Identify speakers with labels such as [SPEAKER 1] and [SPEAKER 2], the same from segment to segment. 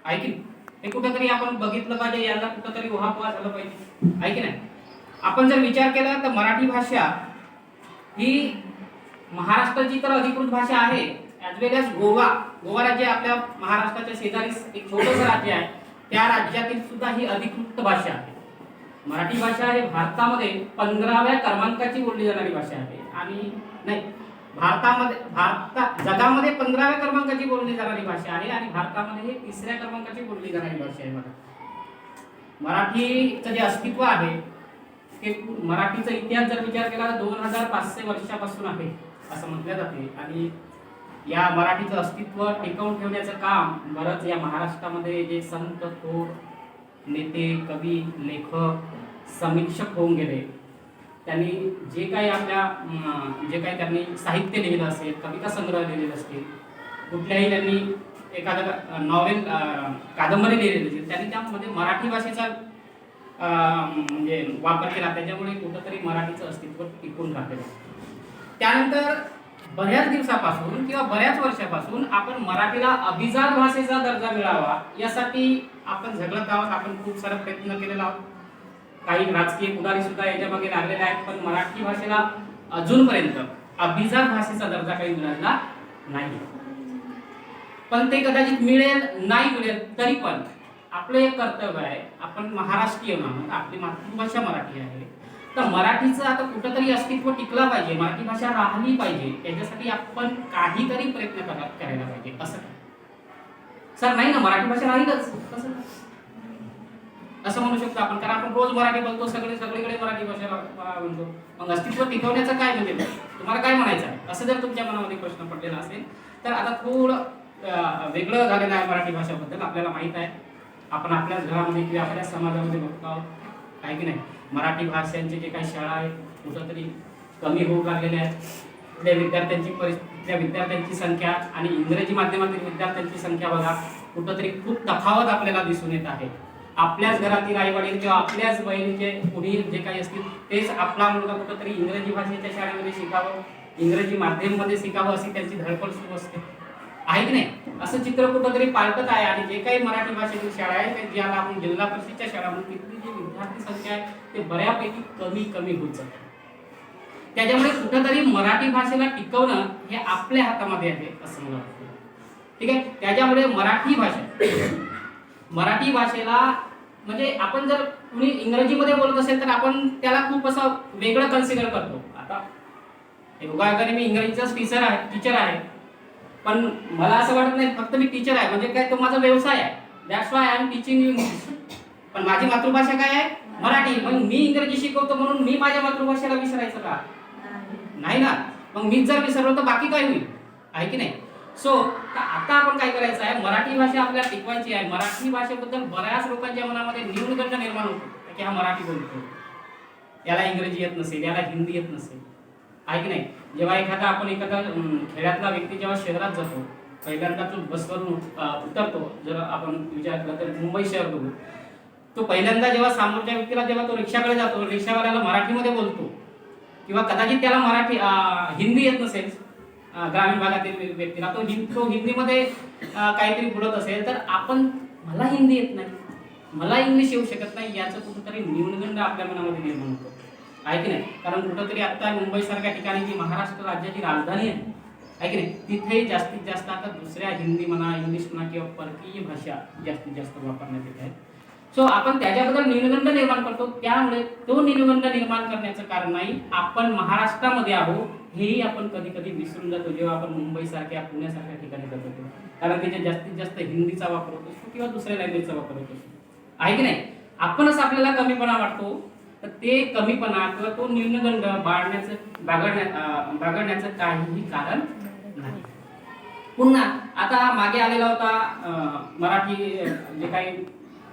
[SPEAKER 1] आहे की नाही? हे कुठेतरी आपण बघितलं पाहिजे, याला कुठेतरी उहापोहा झालं पाहिजे, आहे की नाही? आपण जर विचार केला तर मराठी भाषा ही महाराष्ट्राची तर अधिकृत भाषा आहे, ॲज वेल एज गोवा राज्य आपल्या महाराष्ट्राच्या शेजारी एक छोटंसं राज्य आहे, त्या राज्यातील सुद्धा ही अधिकृत भाषा आहे. मराठी भाषा ही भारतामध्ये 15व्या क्रमांकाची बोलली जाणारी भाषा आहे. आणि नाही, जगामध्ये 15व्या क्रमांकाची बोलली जाणारी भाषा आहे आणि भारतामध्ये हे 3ऱ्या क्रमांकाची बोलली जाणारी भाषा आहे. मराठीचं जे अस्तित्व आहे ते मराठीचा इतिहास जर विचार केला तर 2500 वर्षापासून आहे असं म्हटलं जाते. आणि या मराठीचं अस्तित्व टिकवून ठेवण्याचं काम बरंच या महाराष्ट्रामध्ये जे संत, थोर नेते, कवी, लेखक, समीक्षक होऊन गेले, त्यांनी जे काही त्यांनी साहित्य लिहिलं असेल, कविता संग्रह लिहिलेले असतील, कुठल्याही त्यांनी एखादं नॉवेल, कादंबरी लिहिलेली असेल, त्यांनी त्यामध्ये मराठी भाषेचा म्हणजे वापर केला. त्याच्यामुळे कुठंतरी मराठीचं अस्तित्व टिकून राहिलेलं आहे. त्यानंतर बऱ्याच दिवसापासून किंवा बऱ्याच वर्षापासून आपण मराठीला अभिजात भाषेचा दर्जा मिळावा यासाठी आपण झगडत आहोत. आपण खूप सारा प्रयत्न केलेला आहोत. काही राजकीय पुढारी सुद्धा याच्या मागे लागलेले आहेत, पण मराठी भाषेला अजूनपर्यंत अभिजात भाषेचा दर्जा काही मिळाला नाही. पण ते कदाचित मिळेल, नाही मिळेल, तरी पण आपलं एक कर्तव्य आहे. आपण महाराष्ट्रीय आहोत, आपली मातृभाषा मराठी आहे, तर मराठीचं आता कुठंतरी अस्तित्व टिकला पाहिजे, मराठी भाषा राहिली पाहिजे, याच्यासाठी आपण काहीतरी प्रयत्न करायला पाहिजे. असं सर नाही ना, मराठी भाषा राहीलच कसं असं म्हणू शकतो आपण, कारण आपण रोज मराठी बोलतो, सगळीकडे मराठी भाषा म्हणतो. मग अस्तित्व टिकवण्याचं काय म्हणजे तुम्हाला काय म्हणायचं आहे, असं जर तुमच्या मनामध्ये प्रश्न पडलेला असेल तर आता थोडं वेगळं झालेलं आहे मराठी भाषेबद्दल. आपल्याला माहीत आहे, आपण आपल्याच घरामध्ये किंवा आपल्या समाजामध्ये बघतो आहोत, काय की नाही, मराठी भाषांचे जे काही शाळा आहेत कुठंतरी कमी होऊ लागलेल्या आहेत. त्या विद्यार्थ्यांची संख्या आणि इंग्रजी माध्यमातील विद्यार्थ्यांची संख्या बघा, कुठंतरी खूप तफावत आपल्याला दिसून येत आहे. आपल्याच घरातील आई वडील किंवा आपल्याच बहिणीचे पुढील जे काही असतील तेच आपला मुलगा कुठंतरी इंग्रजी भाषेच्या शाळेमध्ये शिकावं, इंग्रजी माध्यममध्ये शिकावं अशी त्यांची धडपड सुरू असते, आहे की नाही? असं चित्र कुठंतरी पालटत आहे. आणि जे काही मराठी भाषेतील शाळा आहे, ज्याला आपण जिल्हा परिषदच्या शाळा म्हणून, तिथली जी विद्यार्थी संख्या आहे ते बऱ्यापैकी कमी होत जाते. त्याच्यामुळे कुठंतरी मराठी भाषेला टिकवणं हे आपल्या हातामध्ये आहे असं मला वाटतं. ठीक आहे, त्याच्यामुळे मराठी भाषेला म्हणजे आपण जर कुणी इंग्रजीमध्ये बोलत असेल तर आपण त्याला खूप असं वेगळं कन्सिडर करतो. आता योगायोगाने मी इंग्रजीचा टीचर आहे, पण मला असं वाटत नाही फक्त मी टीचर आहे म्हणजे काय, तो माझा व्यवसाय आहे. That's why I am teaching you English. पण माझी मातृभाषा काय आहे? मराठी. मग मी इंग्रजी शिकवतो म्हणून मी माझ्या मातृभाषेला विसरायचं का? नाही ना. मग मीच जर विसरलो तर बाकी काय होईल, आहे की नाही? सो आता आपण काय करायचं आहे, मराठी भाषा आपल्याला टिकवायची आहे. मराठी भाषेबद्दल बऱ्याच लोकांच्या मनामध्ये न्यूनगंड निर्माण होतो की हा मराठी बोलतो, याला इंग्रजी येत नसेल, याला हिंदी येत नसेल, आहे की नाही? जेव्हा आपण एखादा खेड्यातला व्यक्ती जेव्हा शहरात जातो, पहिल्यांदा तो बसवरून उतरतो, जर आपण विचार केला तर मुंबई शहर बघू, तो पहिल्यांदा जेव्हा समोरच्या व्यक्तीला जेव्हा तो रिक्षाकडे जातो, रिक्षावाल्याला मराठीमध्ये बोलतो किंवा कदाचित त्याला हिंदी येत नसेल, ग्रामीण भागातील व्यक्तीला तो हिंदीमध्ये काहीतरी बोलत असेल तर मला हिंदी येत नाही, मला इंग्लिश येऊ शकत नाही, याचं कुठंतरी न्यूनगंड आपल्या मनामध्ये निर्माण होतो, आहे की नाही? कारण कुठंतरी आता मुंबईसारख्या ठिकाणी जी महाराष्ट्र राज्याची राजधानी आहे की नाही, तिथे जास्तीत जास्त आता दुसऱ्या हिंदी म्हणा, इंग्लिश म्हणा किंवा परकीय भाषा जास्तीत जास्त वापरण्यात येत आहे. सो आपण त्याच्याबद्दल न्यूनगंड निर्माण करतो. त्यामुळे तो न्यूनगंड निर्माण करण्याचं कारण नाही, आपण महाराष्ट्रामध्ये आहोत हेही आपण कधी कधी विसरून जातो जेव्हा आपण मुंबईसारख्या, पुण्यासारख्या ठिकाणी जातो, कारण तिथे जास्तीत जास्त हिंदीचा वापर होत असतो किंवा दुसऱ्या लँग्वेजचा वापर होत असतो, आहे की नाही? आपणच आपल्याला कमीपणा वाटतो, तर ते कमीपणा किंवा तो न्यूनगंड बाळगण्याचं काहीही कारण नाही. पुन्हा आता मागे आलेला होता मराठी जे काही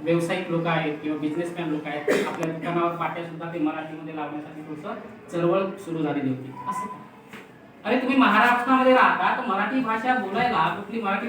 [SPEAKER 1] व्यावसायिक लोक आहेत किंवा बिझनेसमॅन लोक आहेत, आपल्या दुकानावर पाट्या सुद्धा ते मराठीमध्ये लावण्यासाठी थोडंसं चळवळ सुरू झालेली होती. असं अरे तुम्ही महाराष्ट्रामध्ये राहता तर मराठी भाषा बोलायला, कुठली मराठी